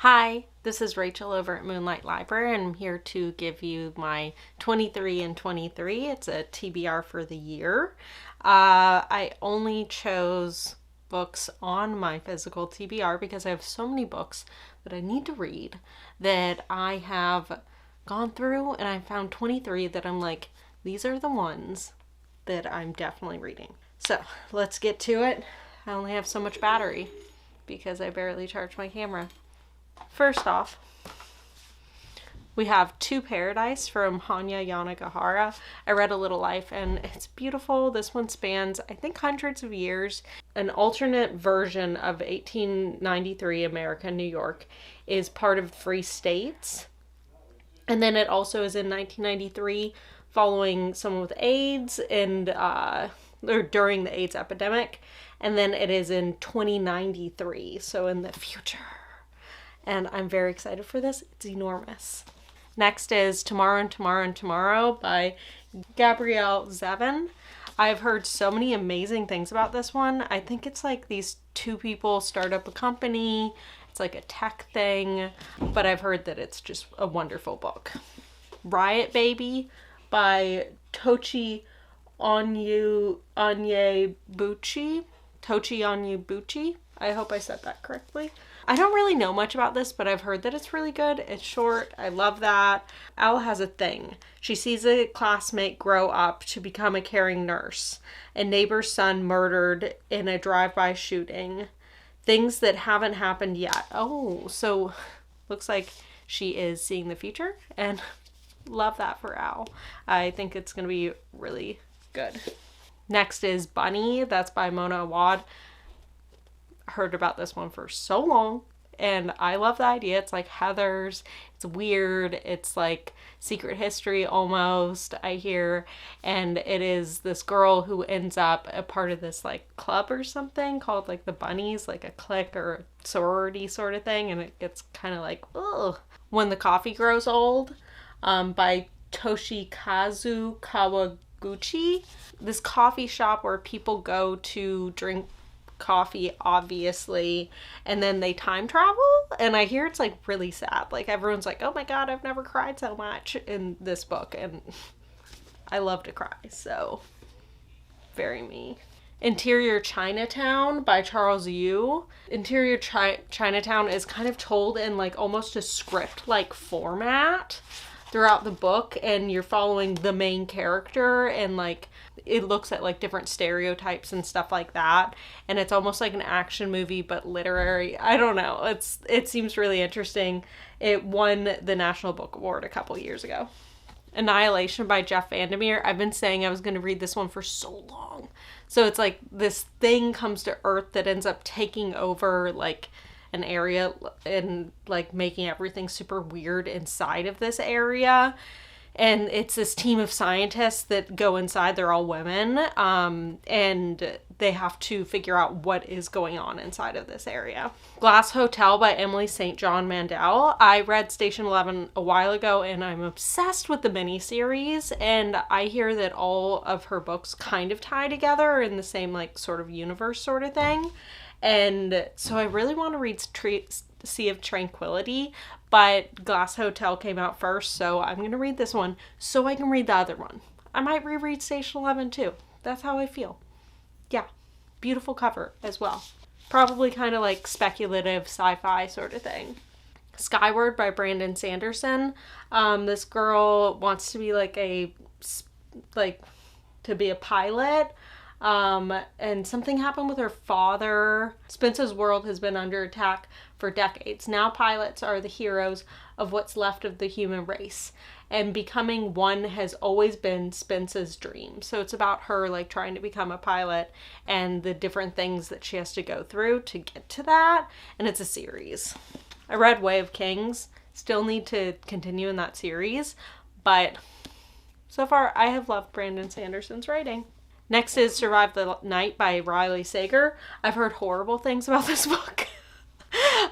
Hi, this is Rachel over at Moonlight Library, and I'm here to give you my 23 and 23. It's a TBR for the year. I only chose books on my physical TBR because I have so many books that I need to read that I have gone through, and I found 23 that I'm like, these are the ones that I'm definitely reading. So let's get to it. I only have so much battery because I barely charge my camera. First off, we have Two Paradise from Hanya Yanagihara. I read A Little Life and it's beautiful. This one spans, I think, hundreds of years. An alternate version of 1893 America, New York, is part of Free States. And then it also is in 1993 following someone with AIDS and or during the AIDS epidemic. And then it is in 2093, so in the future. And I'm very excited for this. It's enormous. Next is Tomorrow and Tomorrow and Tomorrow by Gabrielle Zevin. I've heard so many amazing things about this one. I think it's like these two people start up a company. It's like a tech thing, but I've heard that it's just a wonderful book. Riot Baby by Tochi Onyebuchi. I hope I said that correctly. I don't really know much about this, but I've heard that it's really good. It's short. I love that. Elle has a thing. She sees a classmate grow up to become a caring nurse. A neighbor's son murdered in a drive-by shooting. Things that haven't happened yet. Oh, so looks like she is seeing the future, and love that for Elle. I think it's going to be really good. Next is Bunny. That's by Mona Awad. Heard about this one for so long, and I love the idea. It's like Heathers. It's weird. It's like secret history almost, I hear. And it is this girl who ends up a part of this like club or something called like the Bunnies, like a clique or a sorority sort of thing. And it gets kind of like, ugh. When the Coffee Grows Old by Toshikazu Kawaguchi. This coffee shop where people go to drink coffee, obviously, and then they time travel, and I hear it's like really sad. Like everyone's like, oh my god, I've never cried so much in this book, and I love to cry, so very me. Interior Chinatown by Charles Yu. Interior Chinatown is kind of told in like almost a script like format throughout the book, and you're following the main character, and like it looks at like different stereotypes and stuff like that, and it's almost like an action movie but literary. I don't know, it seems really interesting. It won the National Book Award a couple years ago. Annihilation by Jeff Vandermeer. I've been saying I was going to read this one for so long. So it's like this thing comes to Earth that ends up taking over like an area and like making everything super weird inside of this area. And it's this team of scientists that go inside. They're all women. And they have to figure out what is going on inside of this area. Glass Hotel by Emily St. John Mandel. I read Station 11 a while ago, and I'm obsessed with the miniseries. And I hear that all of her books kind of tie together in the same like sort of universe sort of thing. And so I really want to read Sea of Tranquility, but Glass Hotel came out first, so I'm going to read this one so I can read the other one. I might reread Station 11 too. That's how I feel. Yeah, beautiful cover as well. Probably kind of like speculative sci-fi sort of thing. Skyward by Brandon Sanderson. This girl wants to be to be a pilot. And something happened with her father. Spence's world has been under attack for decades. Now pilots are the heroes of what's left of the human race. And becoming one has always been Spence's dream. So it's about her like trying to become a pilot and the different things that she has to go through to get to that. And it's a series. I read Way of Kings. Still need to continue in that series. But so far I have loved Brandon Sanderson's writing. Next is Survive the Night by Riley Sager. I've heard horrible things about this book.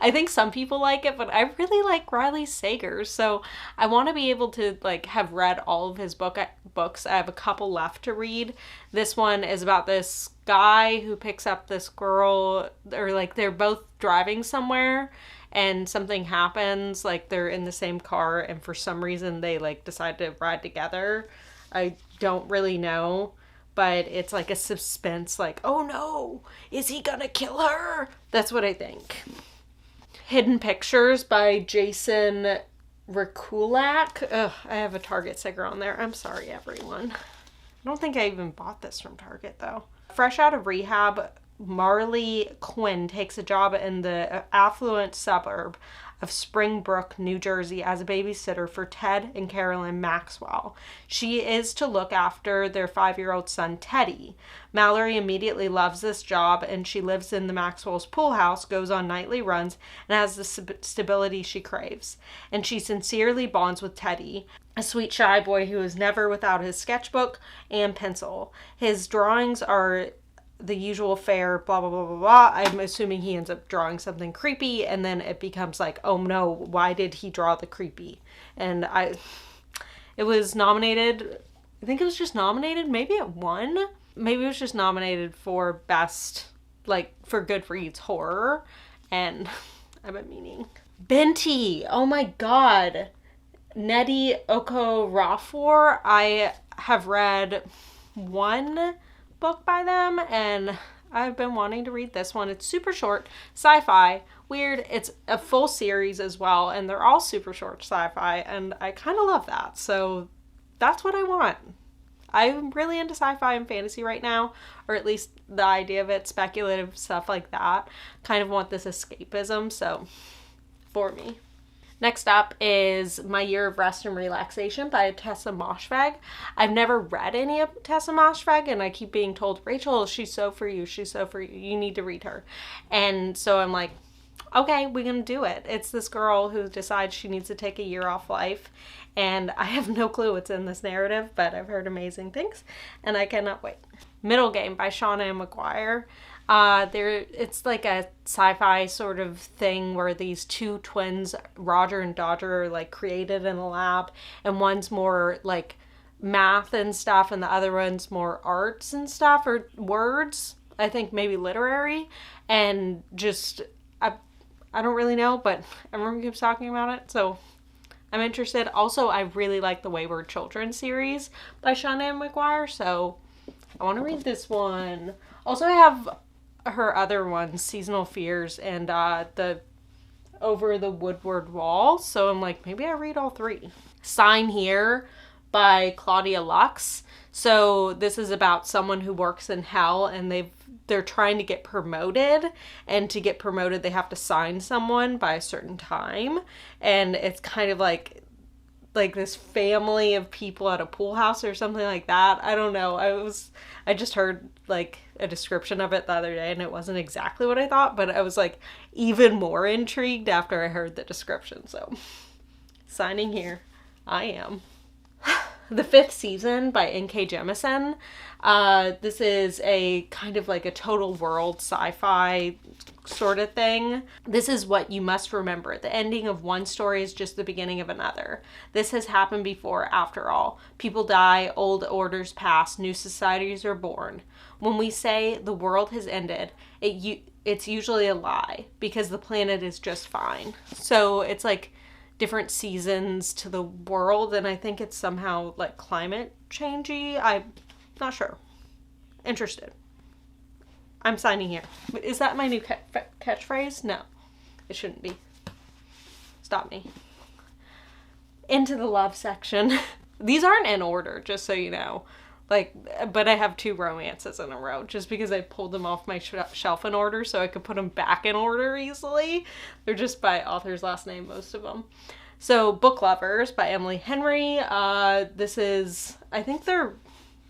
I think some people like it, but I really like Riley Sager, so I want to be able to like have read all of his books. I have a couple left to read. This one is about this guy who picks up this girl, or like they're both driving somewhere, and something happens, like they're in the same car and for some reason they like decide to ride together. I don't really know, but it's like a suspense, like, oh no, is he gonna kill her? That's what I think. Hidden Pictures by Jason Rekulak. Ugh, I have a Target sticker on there. I'm sorry, everyone. I don't think I even bought this from Target, though. Fresh out of rehab, Marley Quinn takes a job in the affluent suburb of Springbrook, New Jersey, as a babysitter for Ted and Carolyn Maxwell. She is to look after their 5-year-old son, Teddy. Mallory immediately loves this job, and she lives in the Maxwell's pool house, goes on nightly runs, and has the stability she craves. And she sincerely bonds with Teddy, a sweet, shy boy who is never without his sketchbook and pencil. His drawings are the usual fare, blah, blah, blah, blah, blah. I'm assuming he ends up drawing something creepy, and then it becomes like, oh no, why did he draw the creepy? And it was nominated, I think it was just nominated, maybe it won? Maybe it was just nominated for best, like, for Goodreads horror, and I've been meaning. Binti, oh my god. Nnedi Okorafor, I have read one book by them, and I've been wanting to read this one. It's super short, sci-fi, weird. It's a full series as well, and they're all super short sci-fi, and I kind of love that, so that's what I want. I'm really into sci-fi and fantasy right now, or at least the idea of it, speculative stuff like that. Kind of want this escapism, so for me. Next up is My Year of Rest and Relaxation by Ottessa Moshfegh. I've never read any of Ottessa Moshfegh, and I keep being told, Rachel, she's so for you, she's so for you, you need to read her. And so I'm like, okay, we're gonna do it. It's this girl who decides she needs to take a year off life, and I have no clue what's in this narrative, but I've heard amazing things, and I cannot wait. Middlegame by Seanan and McGuire. It's like a sci-fi sort of thing where these two twins, Roger and Dodger, are like created in a lab, and one's more like math and stuff, and the other one's more arts and stuff, or words, I think maybe literary, and just, I don't really know, but everyone keeps talking about it, so I'm interested. Also, I really like the Wayward Children series by Seanan and McGuire, so I want to read this one. Also, I have her other ones, Seasonal Fears and the Over the Woodward Wall, so I'm like, maybe I read all three. Sign Here by Claudia Lux. So this is about someone who works in hell, and they're trying to get promoted, and to get promoted they have to sign someone by a certain time, and it's kind of like this family of people at a pool house or something like that. I don't know. I just heard like a description of it the other day, and it wasn't exactly what I thought, but I was like even more intrigued after I heard the description. So signing here, I am. The Fifth Season by N.K. Jemisin. This is a kind of like a total world sci-fi sort of thing. This is what you must remember. The ending of one story is just the beginning of another. This has happened before, after all. People die, old orders pass, new societies are born. When we say the world has ended, it's usually a lie, because the planet is just fine. So it's like different seasons to the world, and I think it's somehow like climate changey. I'm not sure. Interested. I'm signing here. Is that my new catchphrase? No, it shouldn't be. Stop me. Into the love section. These aren't in order, just so you know. But I have 2 romances in a row, just because I pulled them off my shelf in order so I could put them back in order easily. They're just by author's last name, most of them. So, Book Lovers by Emily Henry. This is, I think they're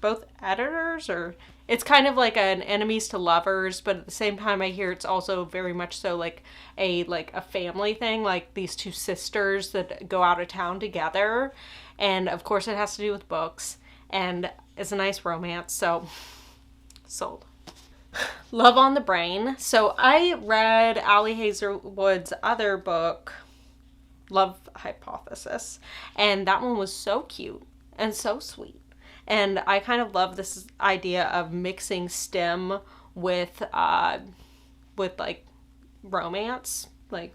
both editors, or it's kind of like an enemies to lovers, but at the same time I hear it's also very much so like a family thing, like these 2 sisters that go out of town together, and of course it has to do with books, and it's a nice romance, so sold. Love on the Brain. So I read Ali Hazelwood's other book, Love Hypothesis, and that one was so cute and so sweet. And I kind of love this idea of mixing STEM with like romance, like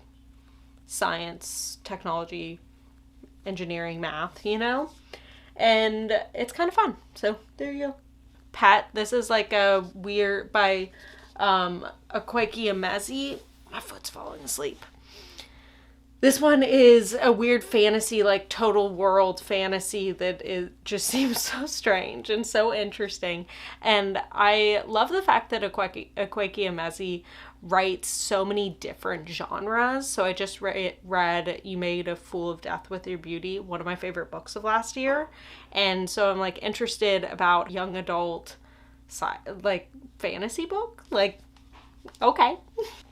science, technology, engineering, math, you know? And it's kind of fun. So there you go. Pet. This is like a weird by Akwaeke Emezi. My foot's falling asleep. This one is a weird fantasy, like total world fantasy that just seems so strange and so interesting. And I love the fact that Akwaeke Emezi writes so many different genres. So I just read You Made a Fool of Death with Your Beauty, one of my favorite books of last year. And so I'm like interested about young adult like fantasy book. Like, okay.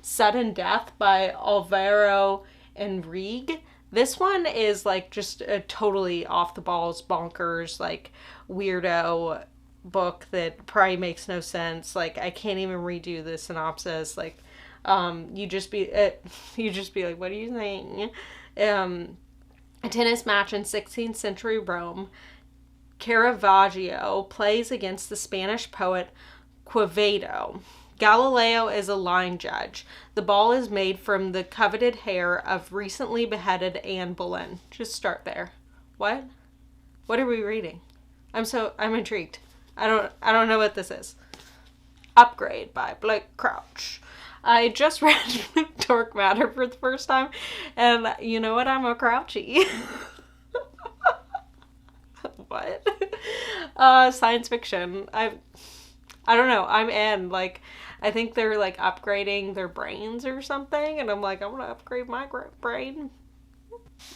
Sudden Death by Alvaro Enrique. This one is like just a totally off the balls, bonkers, like weirdo book that probably makes no sense. Like, I can't even redo the synopsis. Like, you just be like, what are you saying? A tennis match in 16th century Rome. Caravaggio plays against the Spanish poet Quevedo. Galileo is a line judge. The ball is made from the coveted hair of recently beheaded Anne Boleyn. Just start there. What? What are we reading? I'm intrigued. I don't know what this is. Upgrade by Blake Crouch. I just read Dark Matter for the first time, and you know what? I'm a Crouchy. What? Science fiction. I don't know. I'm in. Like, I think they're like upgrading their brains or something, and I'm like, I want to upgrade my brain.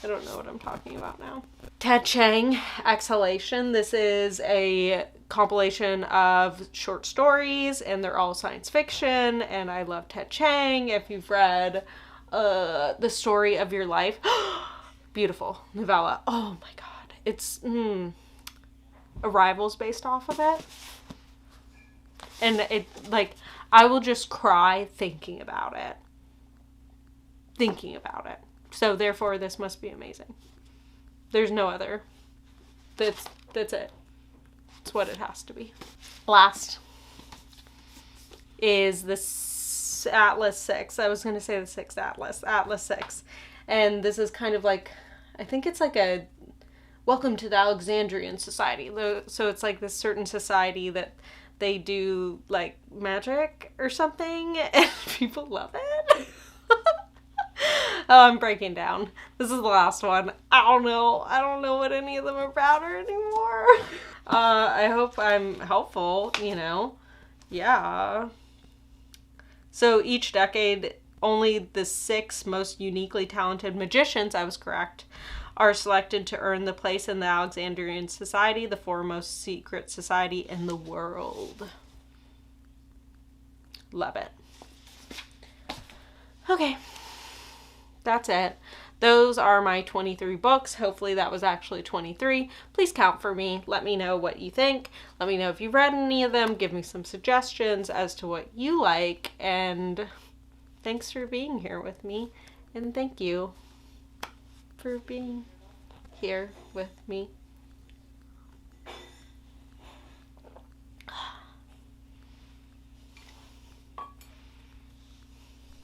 I don't know what I'm talking about now. Ted Chiang, Exhalation. This is a compilation of short stories, and they're all science fiction, and I love Ted Chiang. If you've read The Story of Your Life, beautiful novella. Oh my god. It's Arrival's based off of it. And it, like, I will just cry thinking about it. So therefore, this must be amazing. There's no other. That's it. It's what it has to be. Last is the Atlas 6. I was going to say the 6th Atlas. Atlas 6. And this is kind of like, I think it's like a welcome to the Alexandrian society. So it's like this certain society that they do like magic or something, and people love it. Oh, I'm breaking down. This is the last one. I don't know what any of them are about anymore. I hope I'm helpful, you know. Yeah. So each decade, only the 6 most uniquely talented magicians, I was correct, are selected to earn the place in the Alexandrian society, the foremost secret society in the world. Love it. Okay. That's it. Those are my 23 books. Hopefully that was actually 23. Please count for me. Let me know what you think. Let me know if you've read any of them. Give me some suggestions as to what you like. And thanks for being here with me. And thank you for being here with me.